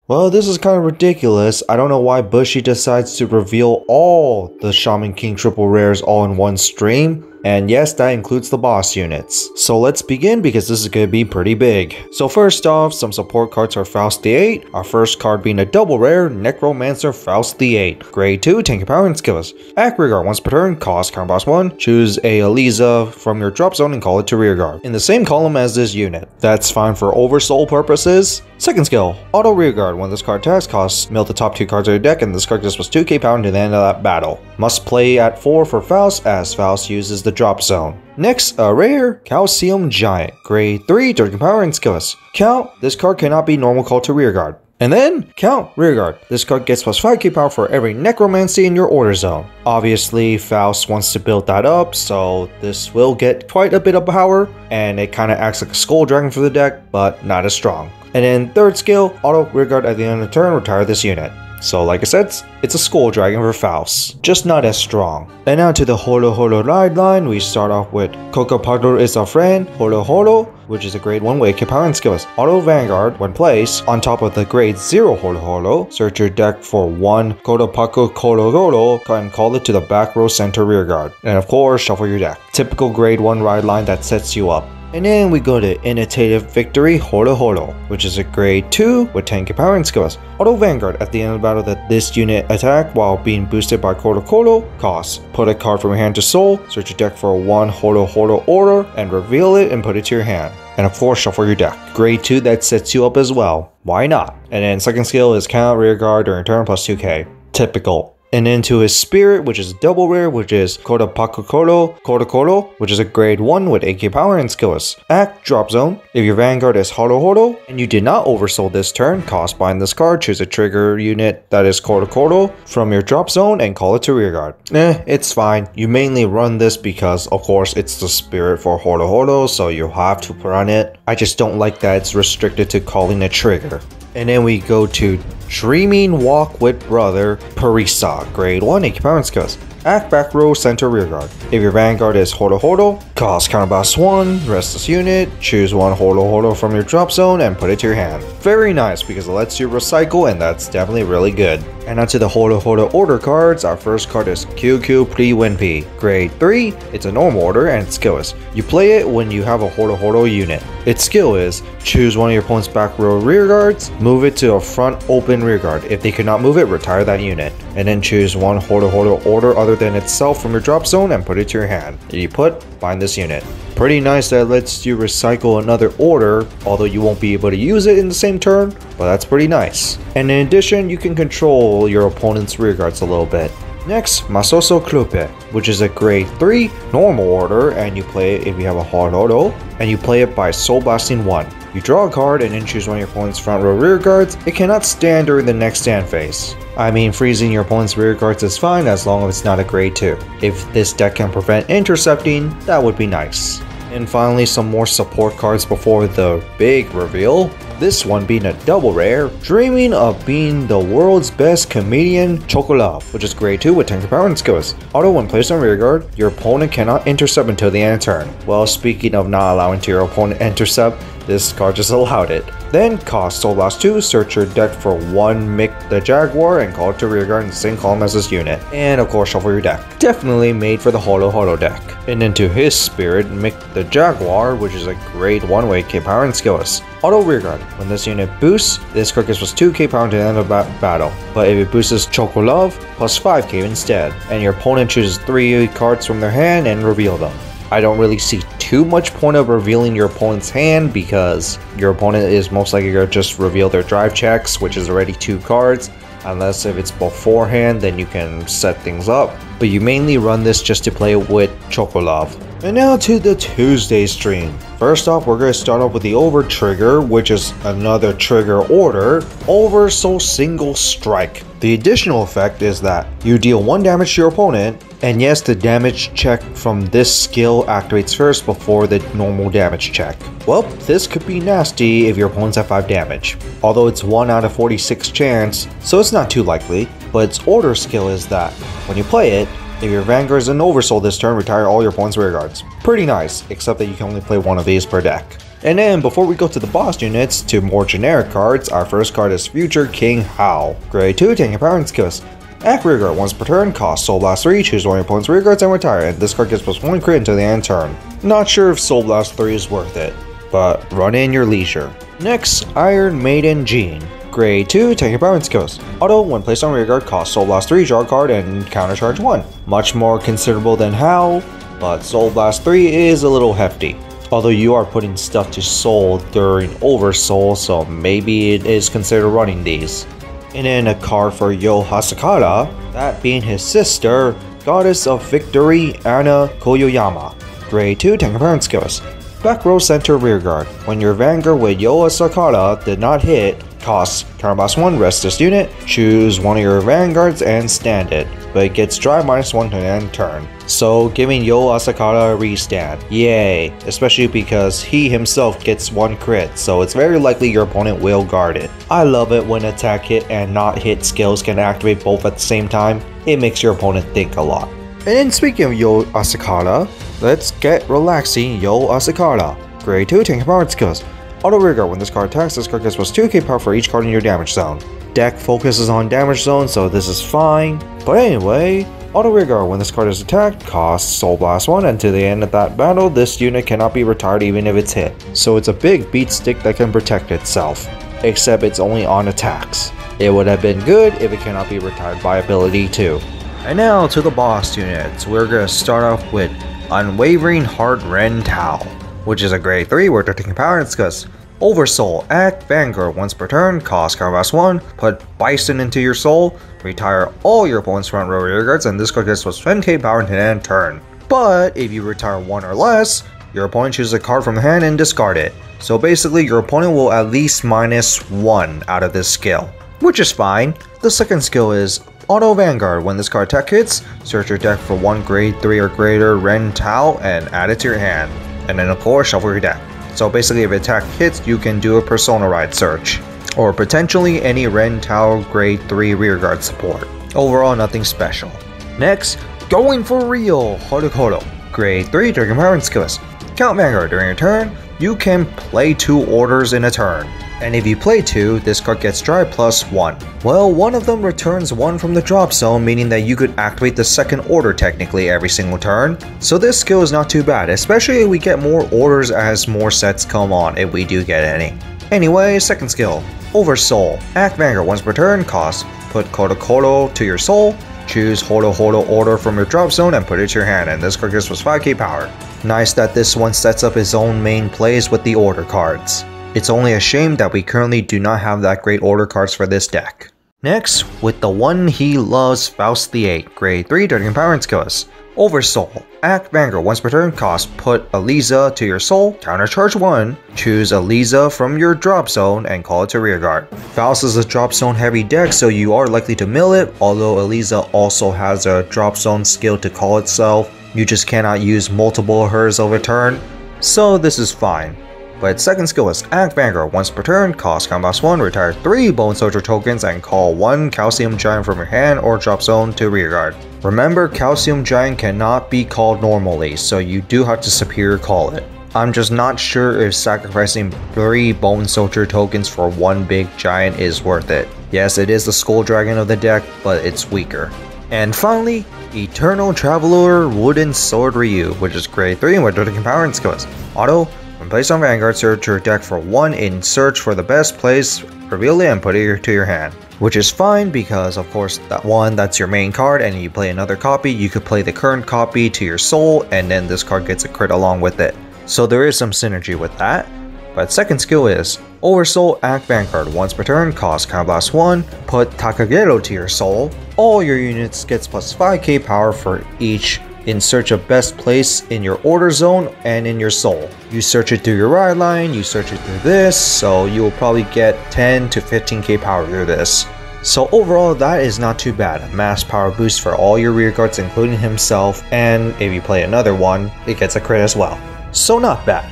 Well, this is kind of ridiculous. I don't know why Bushi decides to reveal all the Shaman King triple rares all in one stream. And yes, that includes the boss units. So let's begin because this is going to be pretty big. So first off, some support cards are Faust the 8. Our first card being a double rare, Necromancer Faust the 8. Grade 2, tank power and skills. Act rearguard once per turn, cost counter boss 1. Choose a Eliza from your drop zone and call it to rearguard. In the same column as this unit. That's fine for oversoul purposes. Second skill, auto rearguard. When this card attacks, costs mill the top 2 cards of your deck and this card gets plus 2k power to the end of that battle. Must play at 4 for Faust as Faust uses the drop zone. Next, a rare Calcium Giant, grade 3, dirty power and skills. Count, this card cannot be normal called to rearguard. And then, count rearguard. This card gets plus 5k power for every necromancy in your order zone. Obviously, Faust wants to build that up, so this will get quite a bit of power, and it kind of acts like a skull dragon for the deck, but not as strong. And then third skill, auto rearguard at the end of the turn, retire this unit. So like I said, it's a skull dragon for Faust, just not as strong. And now to the Holo Holo ride line, we start off with Cocopador is our friend, Holo Holo, which is a grade 1 with power and skills. Auto Vanguard, when placed, on top of the grade 0 Holo Holo, search your deck for 1 Kodopaku Kolororo and call it to the back row center rearguard. And of course, shuffle your deck. Typical grade 1 ride line that sets you up. And then we go to Initiative Victory Holo Holo, which is a grade 2 with 10k power and skills. Auto Vanguard at the end of the battle that this unit attack while being boosted by Kolo Kolo costs. Put a card from your hand to soul, search your deck for 1 Holo Holo order, and reveal it and put it to your hand. And of course, shuffle your deck. Grade 2 that sets you up as well. Why not? And then second skill is count rearguard during turn plus 2k. Typical. And into his spirit, which is double rare, which is Kodopaku Kolo, which is a grade 1 with 8k power and skills. Act drop zone. If your Vanguard is Holo Holo and you did not oversoul this turn, cost bind this card, choose a trigger unit that is Kolo from your drop zone and call it to rearguard. It's fine. You mainly run this because of course it's the spirit for Holo Holo, so you have to run it. I just don't like that it's restricted to calling a trigger. And then we go to Dreaming Walk with Brother Parisa, grade 1, 8 power and skills. Act back row center rearguard. If your Vanguard is Holo Holo, cost counter boss 1, rest this unit, choose 1 Holo Holo from your drop zone and put it to your hand. Very nice because it lets you recycle and that's definitely really good. And now to the Holo Holo order cards, our first card is QQ Pri Winpi, grade 3, it's a normal order and its skill is, you play it when you have a Holo Holo unit. Its skill is, choose one of your opponent's back row rearguards, move it to a front open rearguard. If they cannot move it, retire that unit. And then choose 1 Holo Holo order other than itself from your drop zone and put it to your hand. If you put, bind this unit. Pretty nice that lets you recycle another order, although you won't be able to use it in the same turn, but that's pretty nice. And in addition, you can control your opponent's rearguards a little bit. Next, Masoso Klupe, which is a grade 3 normal order, and you play it if you have a Holo, and you play it by Soul Blasting 1. You draw a card and then choose one of your opponent's front row rearguards. It cannot stand during the next stand phase. I mean, freezing your opponent's rearguards is fine as long as it's not a grade 2. If this deck can prevent intercepting, that would be nice. And finally, some more support cards before the big reveal. This one being a double rare, Dreaming of Being the World's Best Comedian Chocolate, which is grade 2 with 10 power and skills. Auto when placed on rearguard, your opponent cannot intercept until the end of turn. Well, speaking of not allowing to your opponent intercept, this card just allowed it. Then cost Soul Blast 2, search your deck for 1 Mick the Jaguar and call it to rearguard in the same column as this unit. And of course shuffle your deck. Definitely made for the Holo Holo deck. And into his spirit, Mick the Jaguar, which is a grade 1 with 8k power and skills. Auto rearguard. When this unit boosts, this card gets plus 2k power to the end of battle. But if it boosts Chocolove, plus 5k instead. And your opponent chooses 3 cards from their hand and reveal them. I don't really see too much point of revealing your opponent's hand because your opponent is most likely going to just reveal their drive checks, which is already 2 cards. Unless if it's beforehand, then you can set things up. But you mainly run this just to play with Chocolove. And now to the Tuesday stream. First off, we're going to start off with the Over Trigger, which is another trigger order, Oversoul Single Strike. The additional effect is that you deal 1 damage to your opponent, and yes, the damage check from this skill activates first before the normal damage check. Well, this could be nasty if your opponent's at 5 damage, although it's 1 out of 46 chance, so it's not too likely, but its order skill is that when you play it, if your Vanguard is an Oversoul this turn, retire all your opponent's rearguards. Pretty nice, except that you can only play 1 of these per deck. And then before we go to the boss units, to more generic cards, our first card is Future King Howe. Grade 2, taking power and skills. Act rearguard once per turn, cost Soul Blast 3, choose one of your opponent's rearguards and retire, and this card gets +1 crit until the end of turn. Not sure if Soul Blast 3 is worth it, but run in your leisure. Next, Iron Maiden Jean. Grade 2, taking power and skills. Auto, when placed on rearguard, cost Soul Blast 3, draw a card, and countercharge 1. Much more considerable than Howe, but Soul Blast 3 is a little hefty. Although you are putting stuff to soul during Oversoul, so maybe it is considered running these. And then a card for Yo Hasakara, that being his sister, Goddess of Victory Anna Koyoyama. Grade 2, taking power and skills. Back row center rearguard. When your Vanguard with Yo Hasakara did not hit, costs counterblast 1, rest this unit, choose one of your Vanguards and stand it, but it gets drive -1 to the end turn. So giving Yo Asakara a restand, yay, especially because he himself gets 1 crit, so it's very likely your opponent will guard it. I love it when attack hit and not hit skills can activate both at the same time, it makes your opponent think a lot. And then speaking of Yo Asakara, let's get relaxing Yo Asakara. Grade 2, taking power and skills. Auto rearguard, when this card attacks, this card gets +2k power for each card in your damage zone. Deck focuses on damage zone, so this is fine. But anyway, auto rearguard, when this card is attacked, costs Soul Blast 1, and to the end of that battle, this unit cannot be retired even if it's hit. So it's a big beat stick that can protect itself, except it's only on attacks. It would have been good if it cannot be retired by ability too. And now to the boss units, we're gonna start off with Unwavering Heart Ren Tao, which is a grade 3 where they're taking power and skills. Oversoul, act Vanguard once per turn, cost counterblast 1, put Bison into your soul, retire all your opponent's front row rearguards, and this card gets +10k power until the end turn. But if you retire 1 or less, your opponent chooses a card from the hand and discard it. So basically your opponent will at least -1 out of this skill, which is fine. The second skill is Auto Vanguard. When this card attack hits, search your deck for 1 grade 3 or greater Ren Tao and add it to your hand. And then of course shuffle your deck. So basically if attack hits, you can do a Persona Ride search, or potentially any Ren Tao grade 3 rearguard support. Overall nothing special. Next, going for real, Hodokodo. Grade 3 during power and skills. Count Vanguard during your turn, you can play 2 orders in a turn. And if you play 2, this card gets drive +1. Well, one of them returns 1 from the drop zone, meaning that you could activate the second order technically every single turn. So this skill is not too bad, especially if we get more orders as more sets come on, if we do get any. Anyway, second skill, Oversoul. Act Vanguard once per turn, cost, put Kodokodo to your soul, choose Hodo order from your drop zone and put it to your hand, and this card gets +5k power. Nice that this one sets up its own main plays with the order cards. It's only a shame that we currently do not have that great order cards for this deck. Next, with the one he loves, Faust the 8, grade 3 during power and skills. Oversoul. Act Vanguard once per turn, cost, put Eliza to your soul, countercharge 1, choose Eliza from your drop zone and call it to rearguard. Faust is a drop zone heavy deck, so you are likely to mill it, although Eliza also has a drop zone skill to call itself. You just cannot use multiple of hers over turn, so this is fine. But second skill is Act Vanguard once per turn, cost combust 1, retire 3 Bone Soldier tokens and call 1 Calcium Giant from your hand or drop zone to rearguard. Remember, Calcium Giant cannot be called normally, so you do have to superior call it. I'm just not sure if sacrificing 3 Bone Soldier tokens for 1 big giant is worth it. Yes, it is the Skull Dragon of the deck, but it's weaker. And finally, Eternal Traveler Wooden Sword Ryu, which is grade 3 with Dirty Power and skills. Auto, when placed on Vanguard, search your deck for 1 in search for the best place, reveal it and put it to your hand. Which is fine because of course that's your main card, and if you play another copy, you could play the current copy to your soul and then this card gets a crit along with it. So there is some synergy with that. But second skill is Oversoul Act Vanguard once per turn, cost counterblast 1, put Takagero to your soul. All your units gets +5k power for each in search of best place in your order zone and in your soul. You search it through your ride line, you search it through this, so you will probably get 10 to 15k power through this. So overall, that is not too bad. A mass power boost for all your rearguards including himself, and if you play another one, it gets a crit as well. So not bad.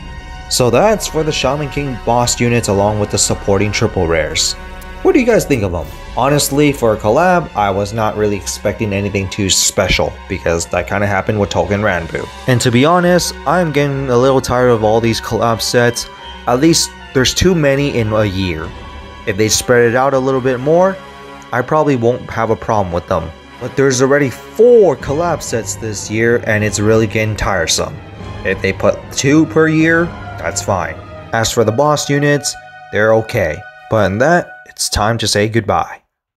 So that's for the Shaman King boss units along with the supporting triple rares. What do you guys think of them? Honestly, for a collab, I was not really expecting anything too special because that kind of happened with Token Ranbu. And to be honest, I'm getting a little tired of all these collab sets. At least there's too many in a year. If they spread it out a little bit more, I probably won't have a problem with them. But there's already 4 collab sets this year and it's really getting tiresome. If they put 2 per year, that's fine. As for the boss units, they're okay. But in that, it's time to say goodbye.